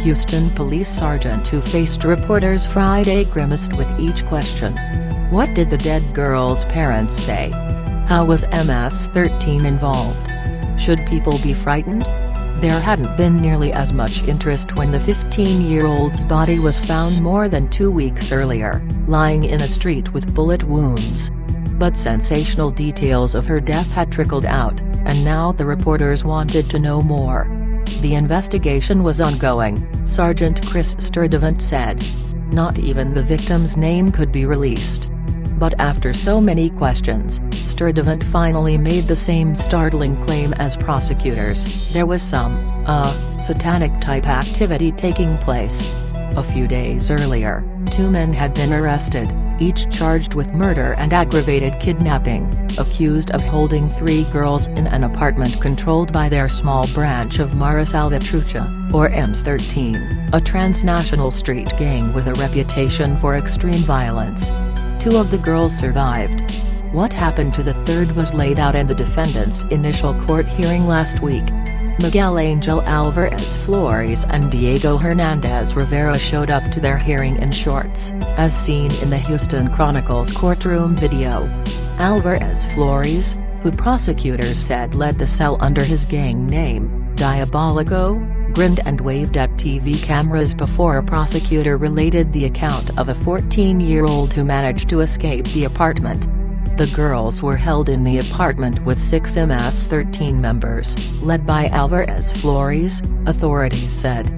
Houston police sergeant who faced reporters Friday grimaced with each question. What did the dead girl's parents say? How was MS-13 involved? Should people be frightened? There hadn't been nearly as much interest when the 15-year-old's body was found more than 2 weeks earlier, lying in a street with bullet wounds. But sensational details of her death had trickled out, and now the reporters wanted to know more. The investigation was ongoing, Sergeant Chris Sturdivant said. Not even the victim's name could be released. But after so many questions, Sturdivant finally made the same startling claim as prosecutors: there was some, satanic-type activity taking place. A few days earlier, 2 men had been arrested, each charged with murder and aggravated kidnapping, accused of holding 3 girls in an apartment controlled by their small branch of Mara Salvatrucha, or MS-13, a transnational street gang with a reputation for extreme violence. 2 of the girls survived. What happened to the third was laid out in the defendant's initial court hearing last week. Miguel Angel Alvarez Flores and Diego Hernandez Rivera showed up to their hearing in shorts, as seen in the Houston Chronicle's courtroom video. Alvarez Flores, who prosecutors said led the cell under his gang name, Diabolico, grinned and waved at TV cameras before a prosecutor related the account of a 14-year-old who managed to escape the apartment. The girls were held in the apartment with 6 MS-13 members, led by Alvarez Flores, authorities said.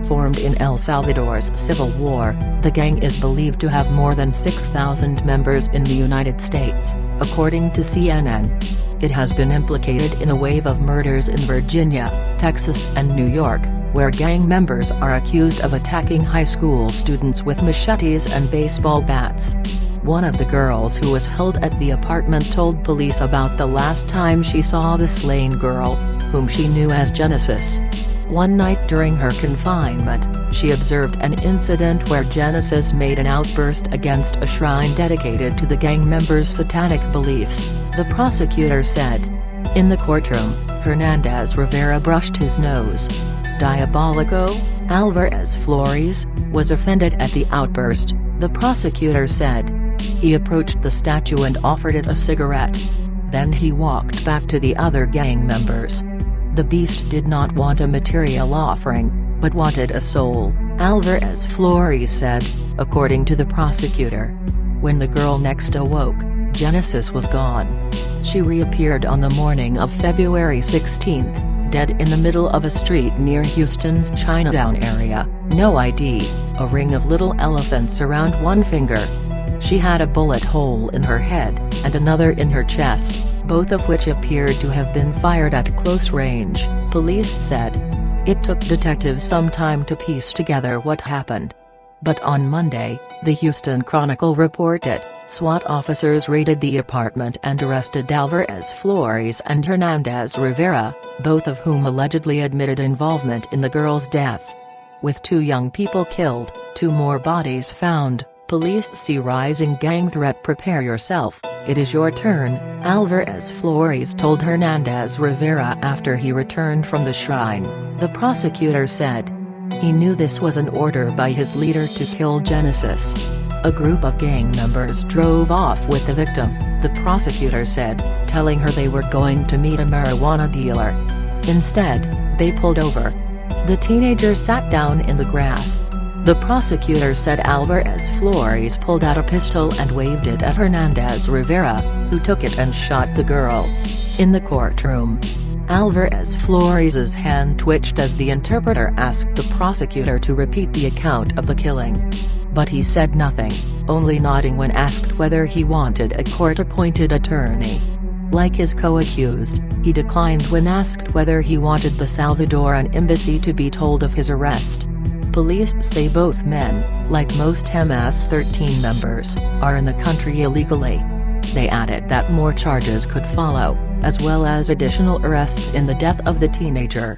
Formed in El Salvador's civil war, the gang is believed to have more than 6,000 members in the United States, according to CNN. It has been implicated in a wave of murders in Virginia, Texas and New York, where gang members are accused of attacking high school students with machetes and baseball bats. One of the girls who was held at the apartment told police about the last time she saw the slain girl, whom she knew as Genesis. One night during her confinement, she observed an incident where Genesis made an outburst against a shrine dedicated to the gang members' satanic beliefs, the prosecutor said. In the courtroom, Hernandez Rivera brushed his nose. Diabolico, Alvarez Flores, was offended at the outburst, the prosecutor said. He approached the statue and offered it a cigarette. Then he walked back to the other gang members. The beast did not want a material offering, but wanted a soul, Alvarez Flores said, according to the prosecutor. When the girl next awoke, Genesis was gone. She reappeared on the morning of February 16, dead in the middle of a street near Houston's Chinatown area, no ID, a ring of little elephants around one finger. She had a bullet hole in her head, and another in her chest, both of which appeared to have been fired at close range, police said. It took detectives some time to piece together what happened. But on Monday, the Houston Chronicle reported, SWAT officers raided the apartment and arrested Alvarez Flores and Hernandez Rivera, both of whom allegedly admitted involvement in the girl's death. With 2 young people killed, 2 more bodies found, police see rising gang threat. Prepare yourself, it is your turn, Alvarez Flores told Hernandez Rivera after he returned from the shrine, the prosecutor said. He knew this was an order by his leader to kill Genesis. A group of gang members drove off with the victim, the prosecutor said, telling her they were going to meet a marijuana dealer. Instead, they pulled over. The teenager sat down in the grass. The prosecutor said Alvarez Flores pulled out a pistol and waved it at Hernandez Rivera, who took it and shot the girl. In the courtroom, Alvarez Flores's hand twitched as the interpreter asked the prosecutor to repeat the account of the killing. But he said nothing, only nodding when asked whether he wanted a court-appointed attorney. Like his co-accused, he declined when asked whether he wanted the Salvadoran embassy to be told of his arrest. Police say both men, like most MS-13 members, are in the country illegally. They added that more charges could follow, as well as additional arrests in the death of the teenager.